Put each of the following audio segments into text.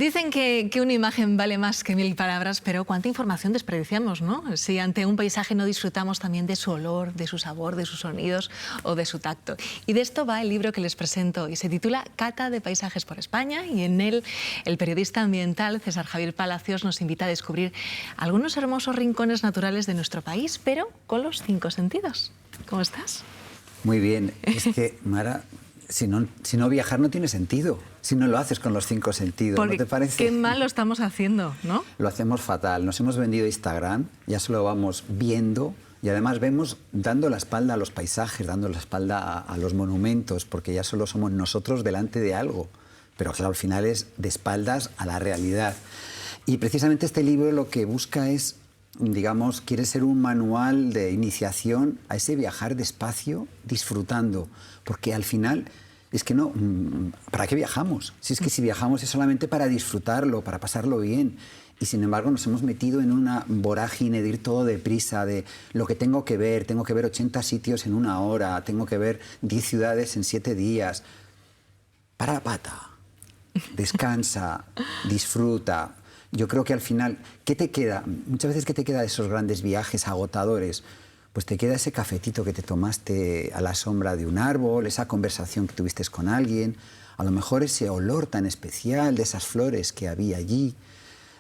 Dicen que una imagen vale más que 1000 palabras, pero cuánta información desperdiciamos, ¿no? Si ante un paisaje no disfrutamos también de su olor, de su sabor, de sus sonidos o de su tacto. Y de esto va el libro que les presento y se titula Cata de paisajes por España, y en él el periodista ambiental César Javier Palacios nos invita a descubrir algunos hermosos rincones naturales de nuestro país, pero con los 5 sentidos. ¿Cómo estás? Muy bien. Es que, Mara, si no viajar no tiene sentido, si no lo haces con los 5 sentidos. Porque ¿no te parece? Qué mal lo estamos haciendo, ¿no? Lo hacemos fatal. Nos hemos vendido Instagram, ya solo vamos viendo y además vemos dando la espalda a los paisajes, dando la espalda a los monumentos, porque ya solo somos nosotros delante de algo. Pero claro, al final es de espaldas a la realidad. Y precisamente este libro lo que busca es, digamos, quiere ser un manual de iniciación a ese viajar despacio, disfrutando, porque al final es que no, ¿para qué viajamos? Si es que si viajamos es solamente para disfrutarlo, para pasarlo bien, y sin embargo nos hemos metido en una vorágine de ir todo deprisa, de lo que tengo que ver 80 sitios en 1 hora, tengo que ver 10 ciudades en 7 días. Para la pata, descansa, disfruta. Yo creo que al final, ¿qué te queda? Muchas veces, ¿qué te queda de esos grandes viajes agotadores? Pues te queda ese cafetito que te tomaste a la sombra de un árbol, esa conversación que tuviste con alguien, a lo mejor ese olor tan especial de esas flores que había allí,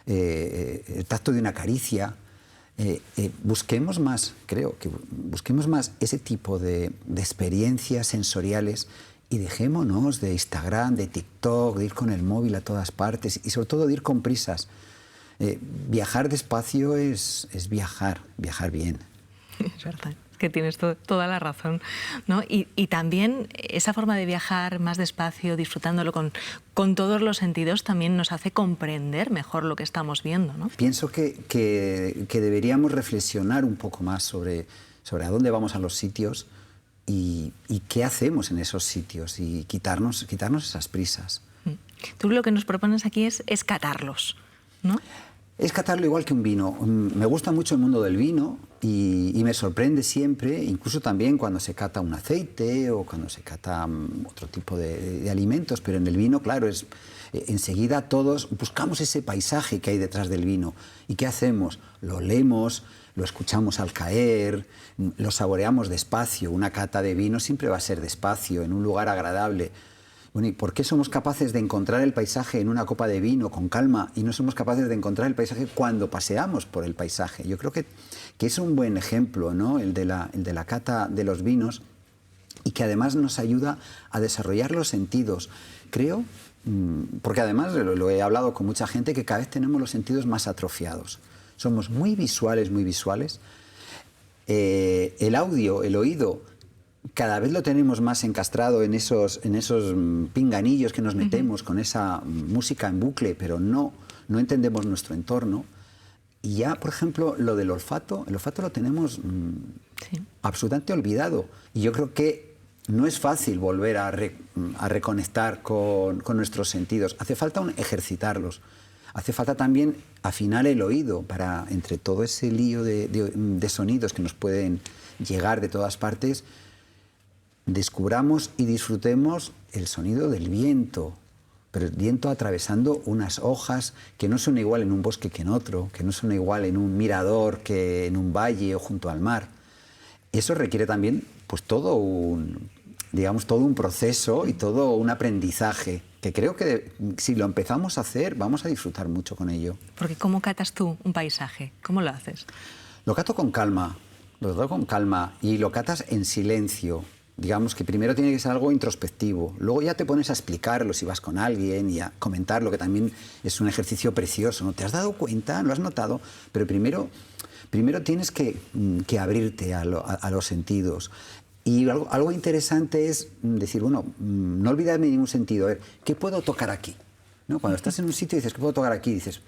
el tacto de una caricia. Busquemos más, creo que busquemos más ese tipo de experiencias sensoriales y dejémonos de Instagram, de TikTok, de ir con el móvil a todas partes y sobre todo de ir con prisas. Viajar despacio es viajar bien. Es verdad, que tienes toda la razón, ¿no? Y también esa forma de viajar más despacio, disfrutándolo con todos los sentidos, también nos hace comprender mejor lo que estamos viendo, ¿no? Pienso que deberíamos reflexionar un poco más sobre a dónde vamos a los sitios y qué hacemos en esos sitios y quitarnos esas prisas. Tú lo que nos propones aquí es catarlos, ¿no? Es catarlo igual que un vino. Me gusta mucho el mundo del vino y me sorprende siempre, incluso también cuando se cata un aceite o cuando se cata otro tipo de alimentos, pero en el vino, claro, enseguida todos buscamos ese paisaje que hay detrás del vino. ¿Y qué hacemos? Lo olemos, lo escuchamos al caer, lo saboreamos despacio. Una cata de vino siempre va a ser despacio, en un lugar agradable. Bueno, ¿y por qué somos capaces de encontrar el paisaje en una copa de vino con calma y no somos capaces de encontrar el paisaje cuando paseamos por el paisaje? Yo creo que es un buen ejemplo, ¿no? el de la cata de los vinos, y que además nos ayuda a desarrollar los sentidos. Creo, porque además lo he hablado con mucha gente, que cada vez tenemos los sentidos más atrofiados. Somos muy visuales. El audio, el oído, cada vez lo tenemos más encastrado en esos pinganillos que nos metemos con esa música en bucle, pero no entendemos nuestro entorno. Y ya, por ejemplo, lo del olfato, el olfato lo tenemos absolutamente olvidado. Y yo creo que no es fácil volver a reconectar con nuestros sentidos. Hace falta ejercitarlos. Hace falta también afinar el oído para, entre todo ese lío de sonidos que nos pueden llegar de todas partes, descubramos y disfrutemos el sonido del viento, pero el viento atravesando unas hojas que no son igual en un bosque que en otro, que no son igual en un mirador que en un valle o junto al mar. Eso requiere también pues todo un proceso y todo un aprendizaje, que creo que si lo empezamos a hacer vamos a disfrutar mucho con ello. Porque ¿cómo catas tú un paisaje? ¿Cómo lo haces? Lo cato con calma, y lo catas en silencio. Digamos que primero tiene que ser algo introspectivo, luego ya te pones a explicarlo si vas con alguien y a comentarlo, que también es un ejercicio precioso, ¿no? ¿Te has dado cuenta? ¿Lo has notado? Pero primero tienes que abrirte a los sentidos. Y algo interesante es decir, bueno, no olvidarme ningún sentido. A ver, ¿qué puedo tocar aquí? ¿No? Cuando estás en un sitio y dices, ¿qué puedo tocar aquí? Dices,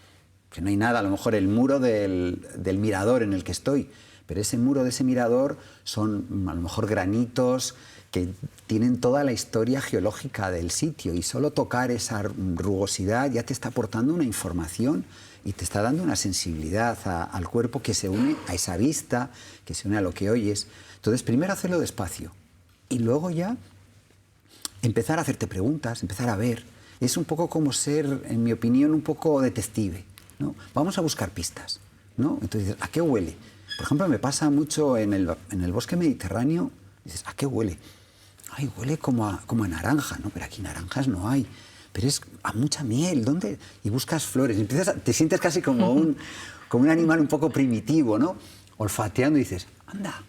que no hay nada, a lo mejor el muro del mirador en el que estoy. Pero ese muro de ese mirador son a lo mejor granitos que tienen toda la historia geológica del sitio, y solo tocar esa rugosidad ya te está aportando una información y te está dando una sensibilidad al cuerpo que se une a esa vista, que se une a lo que oyes. Entonces, primero hacerlo despacio y luego ya empezar a hacerte preguntas, empezar a ver, es un poco como ser, en mi opinión, un poco detective, ¿no? Vamos a buscar pistas, ¿no? Entonces dices, ¿a qué huele? Por ejemplo, me pasa mucho en el bosque mediterráneo, dices, ¿a qué huele? Ay, huele como a naranja, ¿no? Pero aquí naranjas no hay. Pero es a mucha miel, ¿dónde? Y buscas flores, y te sientes casi como un animal un poco primitivo, ¿no? Olfateando y dices, anda,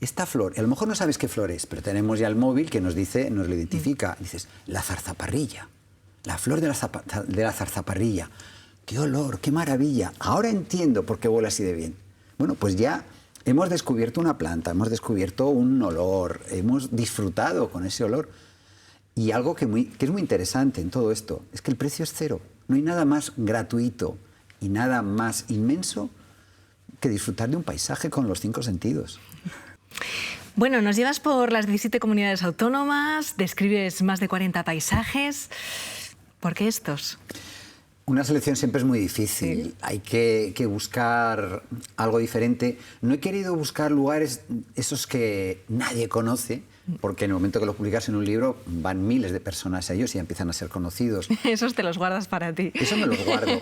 esta flor, y a lo mejor no sabes qué flor es, pero tenemos ya el móvil que nos dice, nos lo identifica. Y dices, la zarzaparrilla, la flor de la zarzaparrilla. ¡Qué olor, qué maravilla! Ahora entiendo por qué huele así de bien. Bueno, pues ya hemos descubierto una planta, hemos descubierto un olor, hemos disfrutado con ese olor. Y algo que es muy interesante en todo esto es que el precio es cero. No hay nada más gratuito y nada más inmenso que disfrutar de un paisaje con los 5 sentidos. Bueno, nos llevas por las 17 comunidades autónomas, describes más de 40 paisajes. ¿Por qué estos? Una selección siempre es muy difícil, sí. Hay que buscar algo diferente. No he querido buscar lugares esos que nadie conoce, porque en el momento que lo publicas en un libro van miles de personas a ellos y empiezan a ser conocidos. Esos te los guardas para ti. Eso me los guardo,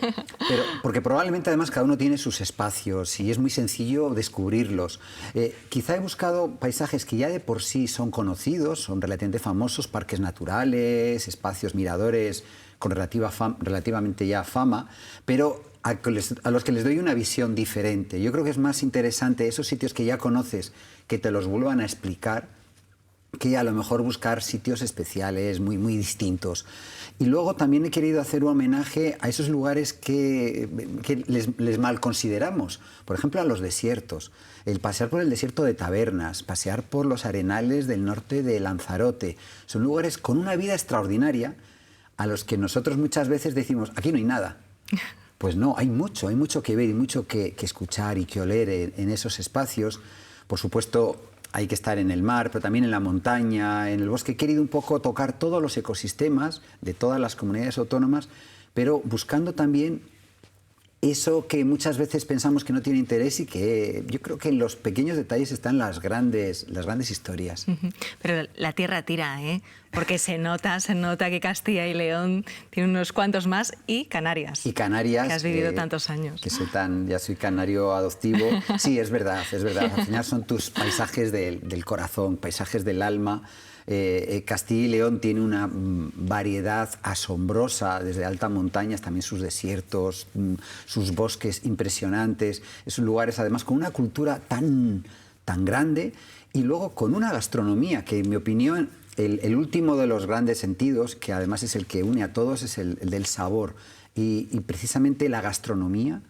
pero porque probablemente además cada uno tiene sus espacios y es muy sencillo descubrirlos. Quizá he buscado paisajes que ya de por sí son conocidos, son relativamente famosos, parques naturales, espacios miradores con relativamente ya fama, pero a los que les doy una visión diferente. Yo creo que es más interesante esos sitios que ya conoces, que te los vuelvan a explicar, que a lo mejor buscar sitios especiales muy distintos. Y luego también he querido hacer un homenaje a esos lugares que les mal consideramos. Por ejemplo, a los desiertos. El pasear por el desierto de Tabernas, pasear por los arenales del norte de Lanzarote. Son lugares con una vida extraordinaria a los que nosotros muchas veces decimos, aquí no hay nada. Pues no, hay mucho que ver y mucho que escuchar y que oler en esos espacios. Por supuesto, hay que estar en el mar, pero también en la montaña, en el bosque. He querido un poco tocar todos los ecosistemas de todas las comunidades autónomas, pero buscando también eso que muchas veces pensamos que no tiene interés y que yo creo que en los pequeños detalles están las grandes historias. Pero la tierra tira, ¿eh? Porque se nota que Castilla y León tiene unos cuantos más y Canarias. Y Canarias. Que has vivido tantos años. Que ya soy canario adoptivo. Sí, es verdad. Al final son tus paisajes del corazón, paisajes del alma. Castilla y León tiene una variedad asombrosa, desde altas montañas, también sus desiertos, sus bosques impresionantes, esos lugares además con una cultura tan grande y luego con una gastronomía que, en mi opinión, el último de los grandes sentidos, que además es el que une a todos, es el del sabor. Y precisamente la gastronomía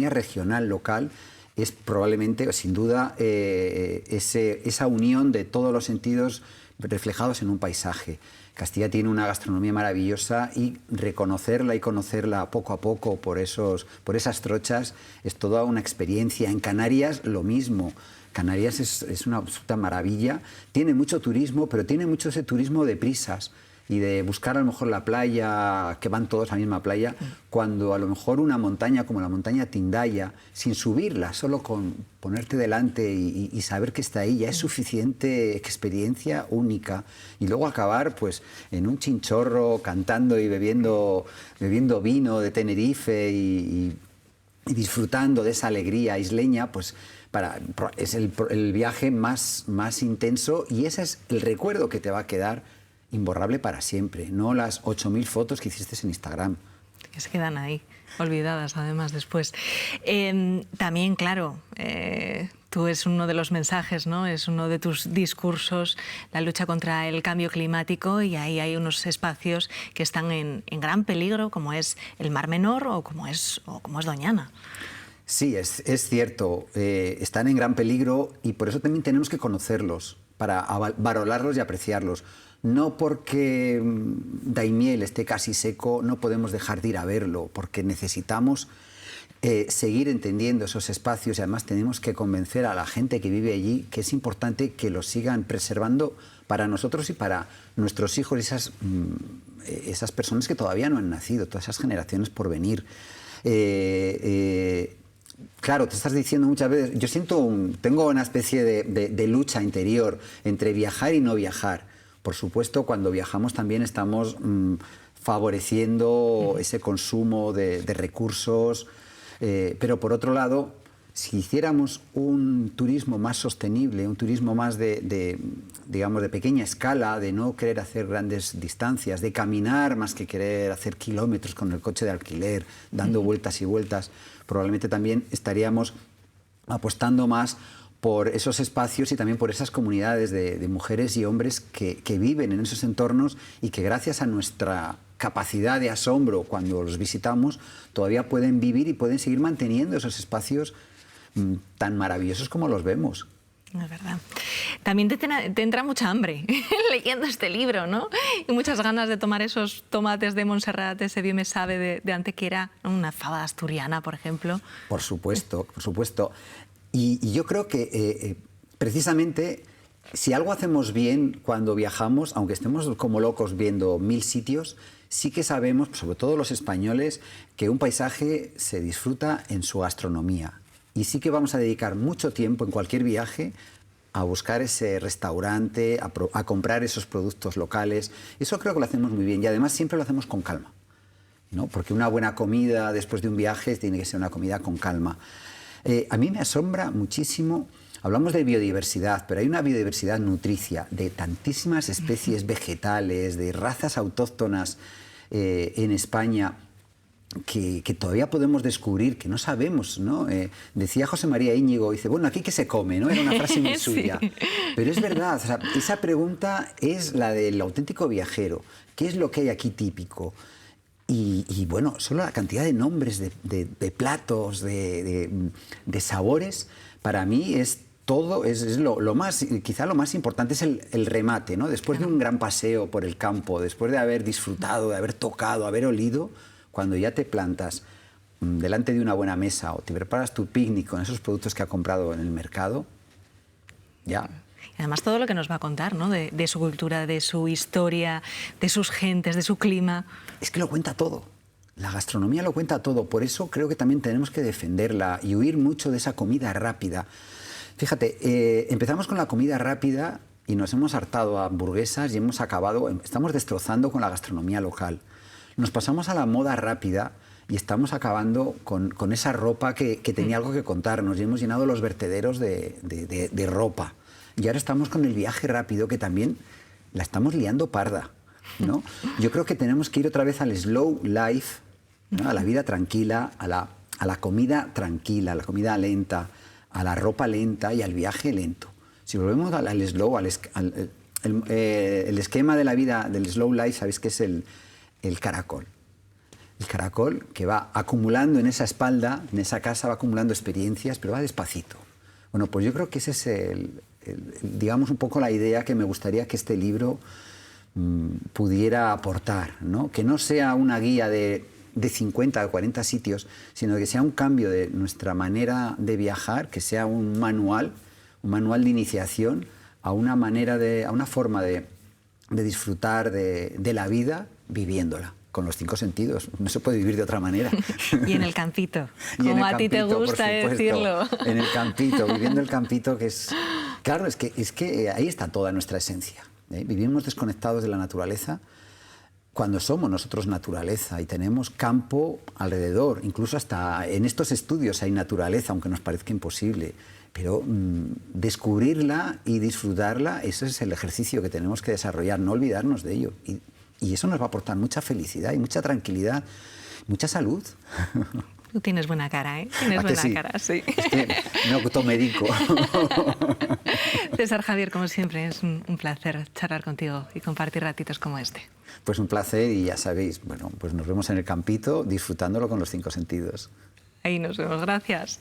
regional, local, es probablemente, sin duda, esa unión de todos los sentidos reflejados en un paisaje. Castilla tiene una gastronomía maravillosa y reconocerla y conocerla poco a poco por esas trochas es toda una experiencia. En Canarias lo mismo. Canarias es una absoluta maravilla. Tiene mucho turismo, pero tiene mucho ese turismo de prisas y de buscar a lo mejor la playa, que van todos a la misma playa, cuando a lo mejor una montaña como la montaña Tindaya, sin subirla, solo con ponerte delante y saber que está ahí, ya es suficiente experiencia única. Y luego acabar pues en un chinchorro cantando y bebiendo vino de Tenerife y disfrutando de esa alegría isleña, pues es el viaje más intenso y ese es el recuerdo que te va a quedar imborrable para siempre, no las 8000 fotos que hiciste en Instagram. Que se quedan ahí, olvidadas además después. También, claro, tú es uno de los mensajes, ¿no? Es uno de tus discursos, la lucha contra el cambio climático, y ahí hay unos espacios que están en gran peligro, como es el Mar Menor o como es Doñana. Sí, es cierto, están en gran peligro y por eso también tenemos que conocerlos, para valorarlos y apreciarlos. No porque Daimiel esté casi seco, no podemos dejar de ir a verlo, porque necesitamos seguir entendiendo esos espacios y además tenemos que convencer a la gente que vive allí que es importante que los sigan preservando para nosotros y para nuestros hijos y esas personas que todavía no han nacido, todas esas generaciones por venir. Claro, te estás diciendo muchas veces, yo tengo una especie de lucha interior entre viajar y no viajar. Por supuesto, cuando viajamos también estamos favoreciendo ese consumo de recursos, pero por otro lado, si hiciéramos un turismo más sostenible, un turismo más digamos, de pequeña escala, de no querer hacer grandes distancias, de caminar más que querer hacer kilómetros con el coche de alquiler, dando vueltas y vueltas, probablemente también estaríamos apostando más por esos espacios y también por esas comunidades de mujeres y hombres que viven en esos entornos y que gracias a nuestra capacidad de asombro cuando los visitamos todavía pueden vivir y pueden seguir manteniendo esos espacios tan maravillosos como los vemos. Es verdad. También te entra mucha hambre leyendo este libro, ¿no? Y muchas ganas de tomar esos tomates de Montserrat, ese Dios me sabe de Antequera, una fava asturiana, por ejemplo. Por supuesto, por supuesto. Y yo creo que precisamente si algo hacemos bien cuando viajamos, aunque estemos como locos viendo 1000 sitios, sí que sabemos, sobre todo los españoles, que un paisaje se disfruta en su gastronomía. Y sí que vamos a dedicar mucho tiempo en cualquier viaje a buscar ese restaurante, a comprar esos productos locales. Eso creo que lo hacemos muy bien y además siempre lo hacemos con calma, ¿no? Porque una buena comida después de un viaje tiene que ser una comida con calma. A mí me asombra muchísimo, hablamos de biodiversidad, pero hay una biodiversidad nutricia de tantísimas especies vegetales, de razas autóctonas en España, que todavía podemos descubrir, que no sabemos, ¿no? Decía José María Íñigo, dice, bueno, ¿aquí qué se come?, ¿no? Era una frase muy suya. Sí. Pero es verdad, o sea, esa pregunta es la del auténtico viajero. ¿Qué es lo que hay aquí típico? Y bueno, solo la cantidad de nombres, de platos, de sabores, para mí es todo, es lo más, quizá lo más importante es el remate, ¿no? Después de un gran paseo por el campo, después de haber disfrutado, de haber tocado, haber olido, cuando ya te plantas delante de una buena mesa o te preparas tu picnic con esos productos que ha comprado en el mercado, ya. Y además todo lo que nos va a contar, ¿no? De su cultura, de su historia, de sus gentes, de su clima. Es que lo cuenta todo. La gastronomía lo cuenta todo. Por eso creo que también tenemos que defenderla y huir mucho de esa comida rápida. Fíjate, empezamos con la comida rápida y nos hemos hartado a hamburguesas y estamos destrozando con la gastronomía local. Nos pasamos a la moda rápida y estamos acabando con esa ropa que tenía algo que contarnos y hemos llenado los vertederos de ropa. Y ahora estamos con el viaje rápido que también la estamos liando parda, ¿no? Yo creo que tenemos que ir otra vez al slow life, ¿no? A la vida tranquila, a la comida tranquila, a la comida lenta, a la ropa lenta y al viaje lento. Si volvemos al slow, el esquema de la vida del slow life, ¿sabéis qué es el caracol? El caracol que va acumulando en esa espalda, en esa casa, va acumulando experiencias, pero va despacito. Bueno, pues yo creo que ese es digamos, un poco la idea que me gustaría que este libro pudiera aportar, ¿no? Que no sea una guía de 50 o 40 sitios, sino que sea un cambio de nuestra manera de viajar, que sea un manual de iniciación a una forma de disfrutar de la vida viviéndola, con los 5 sentidos. No se puede vivir de otra manera. Y en el campito, como a ti te gusta decirlo. En el campito, viviendo el campito, que es... Claro, es que ahí está toda nuestra esencia, ¿eh? Vivimos desconectados de la naturaleza cuando somos nosotros naturaleza y tenemos campo alrededor. Incluso hasta en estos estudios hay naturaleza, aunque nos parezca imposible. Pero descubrirla y disfrutarla, ese es el ejercicio que tenemos que desarrollar, no olvidarnos de ello. Y eso nos va a aportar mucha felicidad y mucha tranquilidad, mucha salud. Tú tienes buena cara, ¿eh? Tienes buena cara, sí. Es que me automédico. César Javier, como siempre, es un placer charlar contigo y compartir ratitos como este. Pues un placer y ya sabéis, bueno, pues nos vemos en el campito disfrutándolo con los 5 sentidos. Ahí nos vemos, gracias.